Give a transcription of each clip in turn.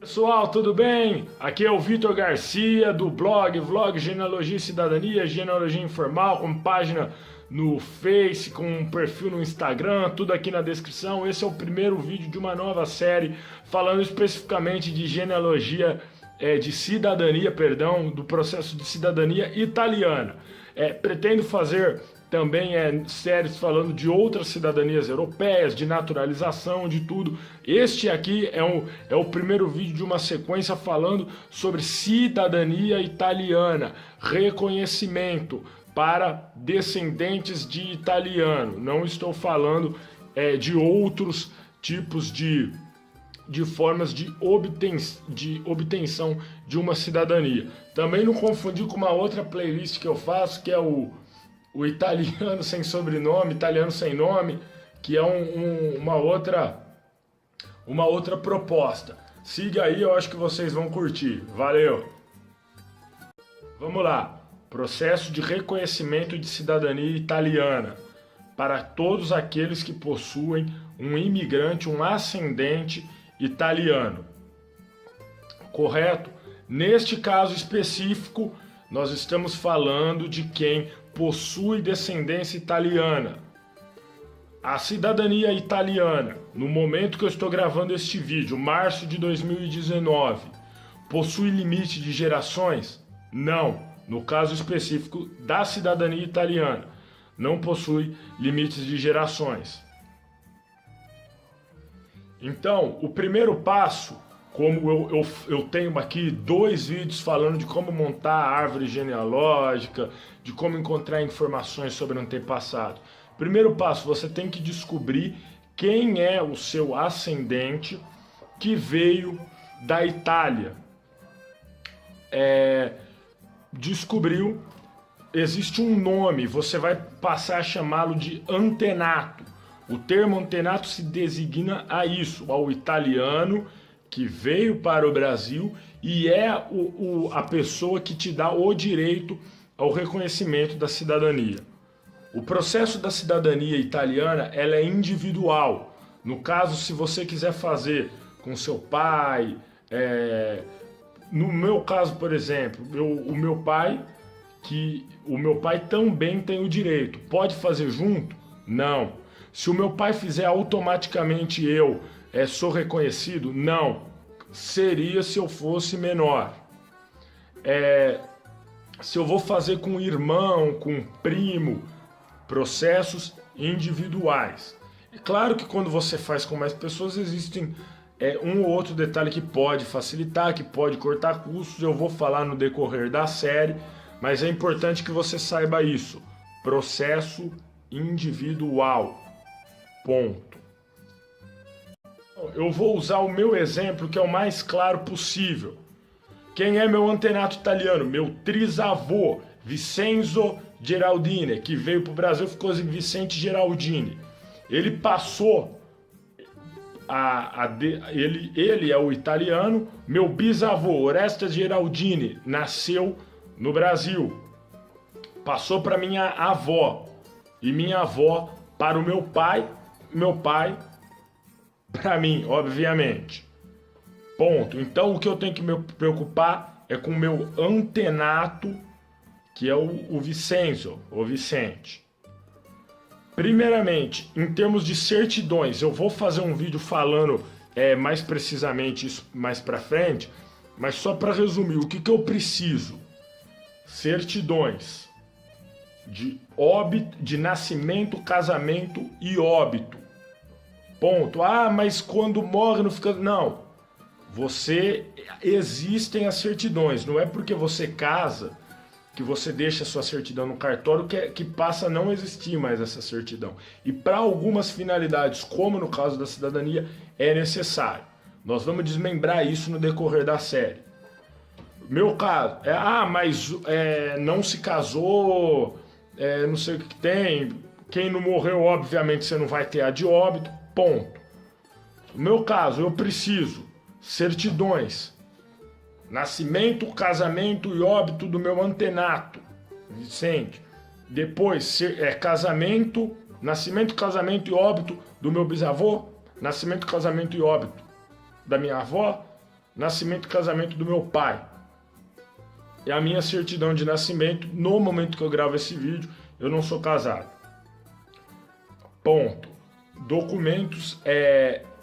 Pessoal, tudo bem? Aqui é o Vitor Garcia do Vlog Genealogia e Cidadania, Genealogia Informal, com página no Face, com um perfil no Instagram, tudo aqui na descrição. Esse é o primeiro vídeo de uma nova série falando especificamente de genealogia, de cidadania, perdão, do processo de cidadania italiana. Pretendo fazer também séries falando de outras cidadanias europeias, de naturalização, de tudo. Este aqui é o primeiro vídeo de uma sequência falando sobre cidadania italiana, reconhecimento para descendentes de italiano. Não estou falando de outros tipos de formas de obtenção de uma cidadania. Também não confundir com uma outra playlist que eu faço, que é o italiano sem sobrenome, italiano sem nome, que é uma outra proposta. Siga aí, eu acho que vocês vão curtir. Valeu! Vamos lá. Processo de reconhecimento de cidadania italiana para todos aqueles que possuem um imigrante, um ascendente italiano. Correto? Neste caso específico, nós estamos falando de quem possui descendência italiana. A cidadania italiana, no momento que eu estou gravando este vídeo, março de 2019, possui limite de gerações? Não. No caso específico da cidadania italiana, não possui limites de gerações. Então, o primeiro passo, como eu tenho aqui 2 vídeos falando de como montar a árvore genealógica, de como encontrar informações sobre o antepassado. Primeiro passo, você tem que descobrir quem é o seu ascendente que veio da Itália. Descobriu, existe um nome, você vai passar a chamá-lo de antenato. O termo antenato se designa a isso, ao italiano que veio para o Brasil e é a pessoa que te dá o direito ao reconhecimento da cidadania. O processo da cidadania italiana, ela é individual. No caso, se você quiser fazer com seu pai, no meu caso, por exemplo, o meu pai também tem o direito. Pode fazer junto? Não. Se o meu pai fizer, automaticamente eu sou reconhecido? Não. Seria se eu fosse menor. Se eu vou fazer com irmão, com primo, processos individuais. É claro que quando você faz com mais pessoas, existem um ou outro detalhe que pode facilitar, que pode cortar custos. Eu vou falar no decorrer da série, mas é importante que você saiba isso. Processo individual. Ponto. Eu vou usar o meu exemplo, que é o mais claro possível. Quem é meu antenato italiano? Meu trisavô, Vincenzo Geraldini, que veio para o Brasil e ficou Vicente Geraldini. Ele passou ele é o italiano. Meu bisavô, Orestes Geraldini, nasceu no Brasil. Passou para minha avó. E minha avó para o meu pai para mim, obviamente. Ponto. Então o que eu tenho que me preocupar é com o meu antenato, que é o Vincenzo, o Vicente. Primeiramente, em termos de certidões, eu vou fazer um vídeo falando mais precisamente isso mais para frente, mas só para resumir, o que eu preciso? Certidões de nascimento, casamento e óbito. Ponto. Ah, mas quando morre não fica... Não. Existem as certidões. Não é porque você casa que você deixa a sua certidão no cartório que passa a não existir mais essa certidão. E para algumas finalidades, como no caso da cidadania, é necessário. Nós vamos desmembrar isso no decorrer da série. Meu caso, mas não se casou, não sei o que tem, quem não morreu, obviamente você não vai ter a de óbito, ponto. No meu caso, eu preciso certidões, nascimento, casamento e óbito do meu antenato, Vicente. Depois, nascimento, casamento e óbito do meu bisavô, nascimento, casamento e óbito da minha avó, nascimento e casamento do meu pai. É a minha certidão de nascimento. No momento que eu gravo esse vídeo, eu não sou casado. Ponto. Documentos,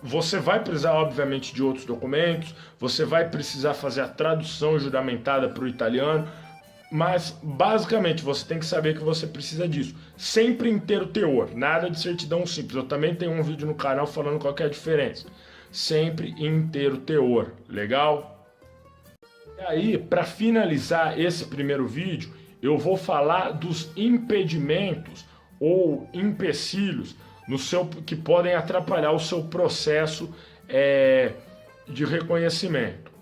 você vai precisar, obviamente, de outros documentos, você vai precisar fazer a tradução juramentada para o italiano, mas, basicamente, você tem que saber que você precisa disso. Sempre em ter o teor, nada de certidão simples. Eu também tenho um vídeo no canal falando qual que é a diferença. Sempre em ter o teor, legal? E aí, para finalizar esse primeiro vídeo, eu vou falar dos impedimentos ou empecilhos que podem atrapalhar o seu processo de reconhecimento.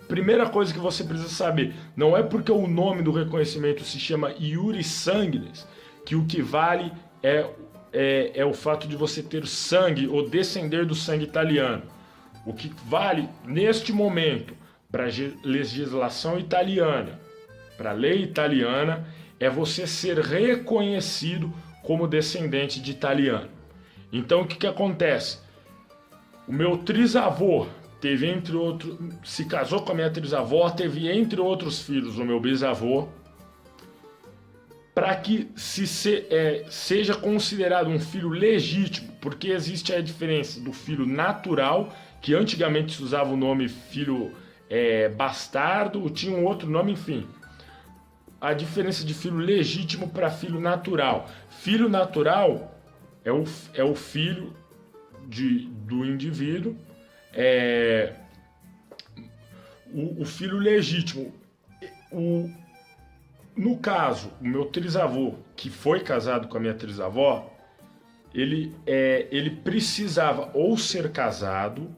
Primeira coisa que você precisa saber, não é porque o nome do reconhecimento se chama iuris sanguinis que o que vale é o fato de você ter sangue ou descender do sangue italiano. O que vale neste momento para a legislação italiana, para a lei italiana, é você ser reconhecido como descendente de italiano. Então o que acontece? O meu trisavô teve, entre outros, se casou com a minha trisavó, teve, entre outros filhos, o meu bisavô, para que seja considerado um filho legítimo, porque existe a diferença do filho natural, que antigamente se usava o nome filho bastardo, tinha um outro nome, enfim. A diferença de filho legítimo para filho natural. Filho natural é o filho do indivíduo, o filho legítimo. No caso, o meu trisavô, que foi casado com a minha trisavó, ele precisava ou ser casado,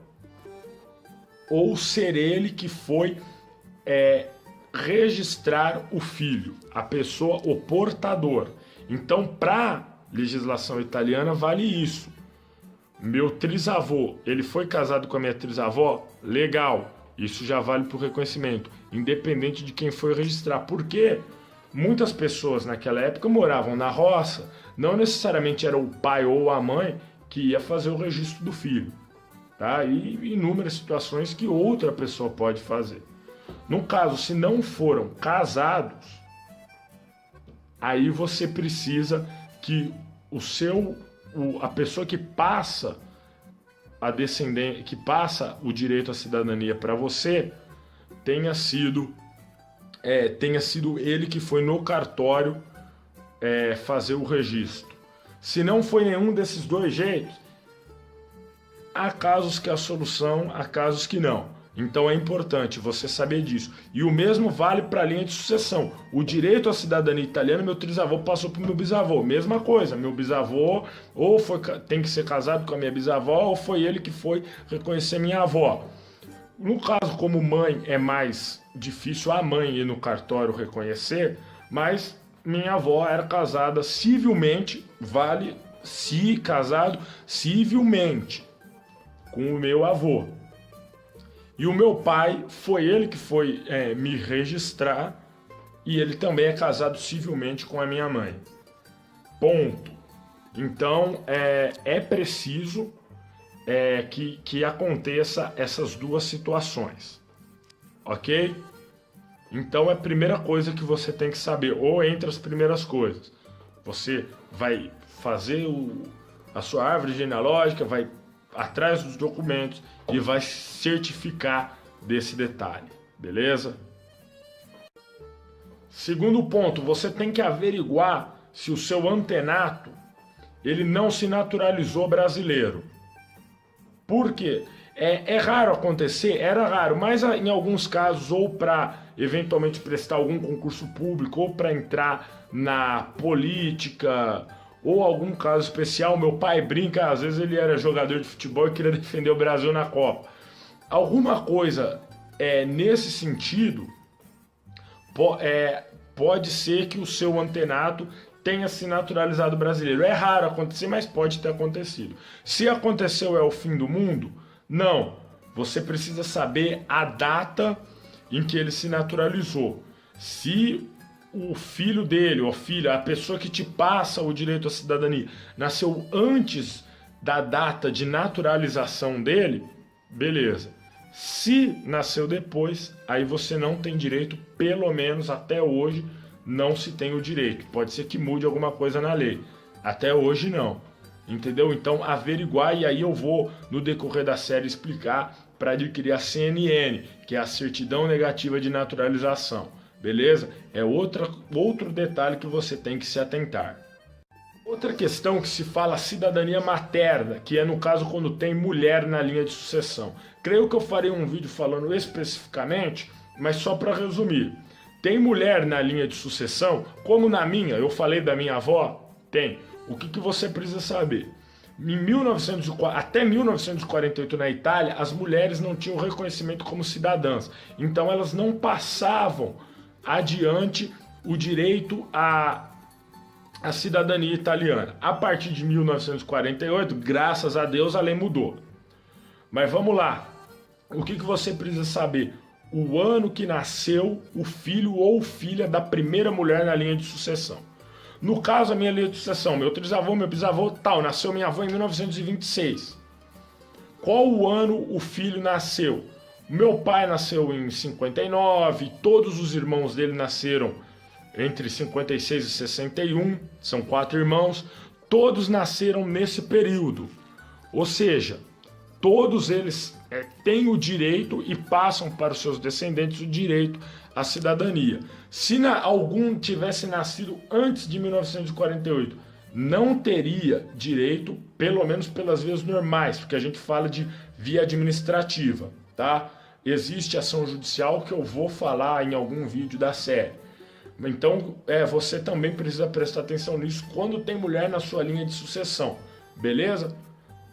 ou ser ele que foi registrar o filho, a pessoa, o portador. Então, para legislação italiana, vale isso. Meu trisavô, ele foi casado com a minha trisavó? Legal, isso já vale para o reconhecimento, independente de quem foi registrar. Porque muitas pessoas naquela época moravam na roça, não necessariamente era o pai ou a mãe que ia fazer o registro do filho. Tá? E inúmeras situações que outra pessoa pode fazer. No caso, se não foram casados, aí você precisa que a pessoa que passa que passa o direito à cidadania para você tenha sido ele que foi no cartório fazer o registro. Se não foi nenhum desses dois jeitos, há casos que há solução, há casos que não. Então é importante você saber disso. E o mesmo vale para a linha de sucessão. O direito à cidadania italiana, meu trisavô passou para o meu bisavô. Mesma coisa, meu bisavô tem que ser casado com a minha bisavó, ou foi ele que foi reconhecer minha avó. No caso, como mãe, é mais difícil a mãe ir no cartório reconhecer, mas minha avó era casada civilmente, vale se casado civilmente com o meu avô. E o meu pai, foi ele que foi me registrar, e ele também é casado civilmente com a minha mãe. Ponto. Então, é preciso que aconteça essas duas situações. Ok? Então, é a primeira coisa que você tem que saber, ou entre as primeiras coisas. Você vai fazer a sua árvore genealógica, vai atrás dos documentos e vai certificar desse detalhe, beleza? Segundo ponto, você tem que averiguar se o seu antenato ele não se naturalizou brasileiro. Por quê? É raro acontecer, era raro, mas em alguns casos, ou para eventualmente prestar algum concurso público, ou para entrar na política, ou algum caso especial. Meu pai brinca, às vezes ele era jogador de futebol e queria defender o Brasil na Copa. Alguma coisa nesse sentido, pode ser que o seu antenato tenha se naturalizado brasileiro. É raro acontecer, mas pode ter acontecido. Se aconteceu, é o fim do mundo? Não. Você precisa saber a data em que ele se naturalizou. Se o filho dele, ou filha, a pessoa que te passa o direito à cidadania, nasceu antes da data de naturalização dele, beleza. Se nasceu depois, aí você não tem direito, pelo menos até hoje, não se tem o direito. Pode ser que mude alguma coisa na lei. Até hoje não. Entendeu? Então averiguar, e aí eu vou no decorrer da série explicar para adquirir a CNN, que é a certidão negativa de naturalização. Beleza? É outro detalhe que você tem que se atentar. Outra questão que se fala cidadania materna, que é no caso quando tem mulher na linha de sucessão. Creio que eu farei um vídeo falando especificamente, mas só para resumir. Tem mulher na linha de sucessão, como na minha, eu falei da minha avó? Tem. O que você precisa saber? Até 1948 na Itália, as mulheres não tinham reconhecimento como cidadãs. Então elas não passavam adiante o direito à cidadania italiana. A partir de 1948, graças a Deus, a lei mudou. Mas vamos lá. O que você precisa saber? O ano que nasceu o filho ou filha da primeira mulher na linha de sucessão. No caso, a minha linha de sucessão, meu trisavô, meu bisavô, tal, nasceu minha avó em 1926. Qual o ano o filho nasceu? Meu pai nasceu em 59, todos os irmãos dele nasceram entre 56 e 61, são 4 irmãos, todos nasceram nesse período. Ou seja, todos eles têm o direito e passam para os seus descendentes o direito à cidadania. Se algum tivesse nascido antes de 1948, não teria direito, pelo menos pelas vias normais, porque a gente fala de via administrativa, tá? Existe ação judicial que eu vou falar em algum vídeo da série. Então, você também precisa prestar atenção nisso quando tem mulher na sua linha de sucessão, beleza?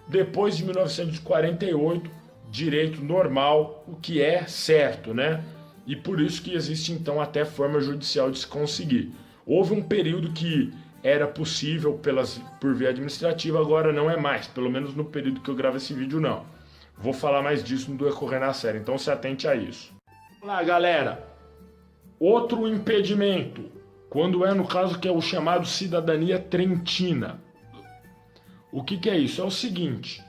Depois de 1948, direito normal, o que é certo, né? E por isso que existe então até forma judicial de se conseguir. Houve um período que era possível por via administrativa, agora não é mais, pelo menos no período que eu gravo esse vídeo não. Vou falar mais disso no decorrer da série, então se atente a isso. Vamos lá, galera. Outro impedimento, quando no caso que é o chamado cidadania trentina. O que é isso? É o seguinte,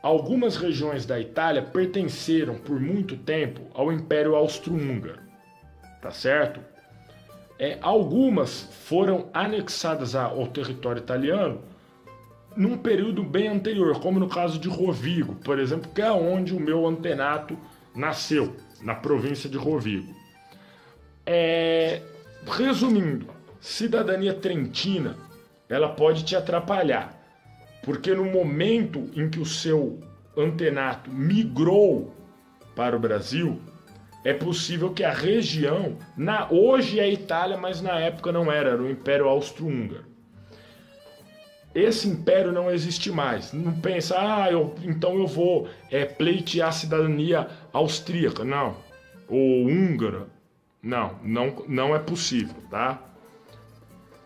algumas regiões da Itália pertenceram por muito tempo ao Império Austro-Húngaro, tá certo? Algumas foram anexadas ao território italiano num período bem anterior, como no caso de Rovigo, por exemplo, que é onde o meu antenato nasceu, na província de Rovigo. Resumindo, cidadania trentina, ela pode te atrapalhar, porque no momento em que o seu antenato migrou para o Brasil, é possível que a região, hoje é Itália, mas na época não era o Império Austro-Húngaro. Esse império não existe mais. Não pensa, então eu vou pleitear a cidadania austríaca, não. Ou húngara. Não é possível, tá?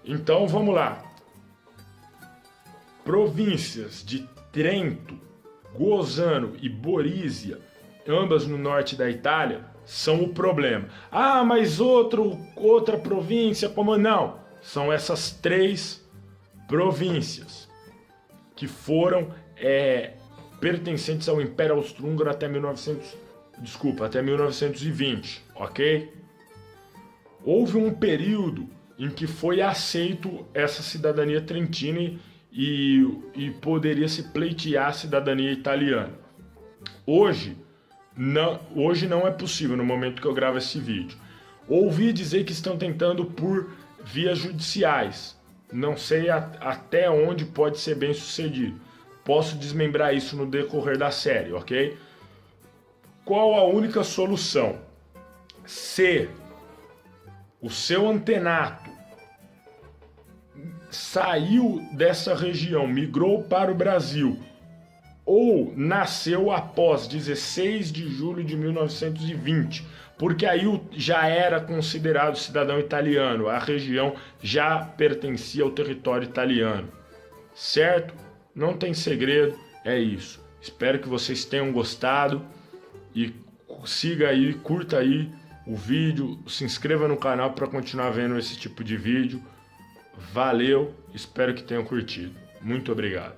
Então vamos lá. Províncias de Trento, Gozano e Borísia, ambas no norte da Itália, são o problema. Mas outra província, como não? São essas 3 províncias que foram pertencentes ao Império Austro-Húngaro até 1920, ok? Houve um período em que foi aceito essa cidadania trentina e poderia se pleitear a cidadania italiana. Hoje não é possível no momento que eu gravo esse vídeo. Ouvi dizer que estão tentando por vias judiciais. Não sei até onde pode ser bem sucedido. Posso desmembrar isso no decorrer da série, ok? Qual a única solução? Se o seu antenato saiu dessa região, migrou para o Brasil, ou nasceu após 16 de julho de 1920, porque aí já era considerado cidadão italiano, a região já pertencia ao território italiano, certo? Não tem segredo, é isso. Espero que vocês tenham gostado e siga aí, curta aí o vídeo, se inscreva no canal para continuar vendo esse tipo de vídeo. Valeu, espero que tenham curtido. Muito obrigado.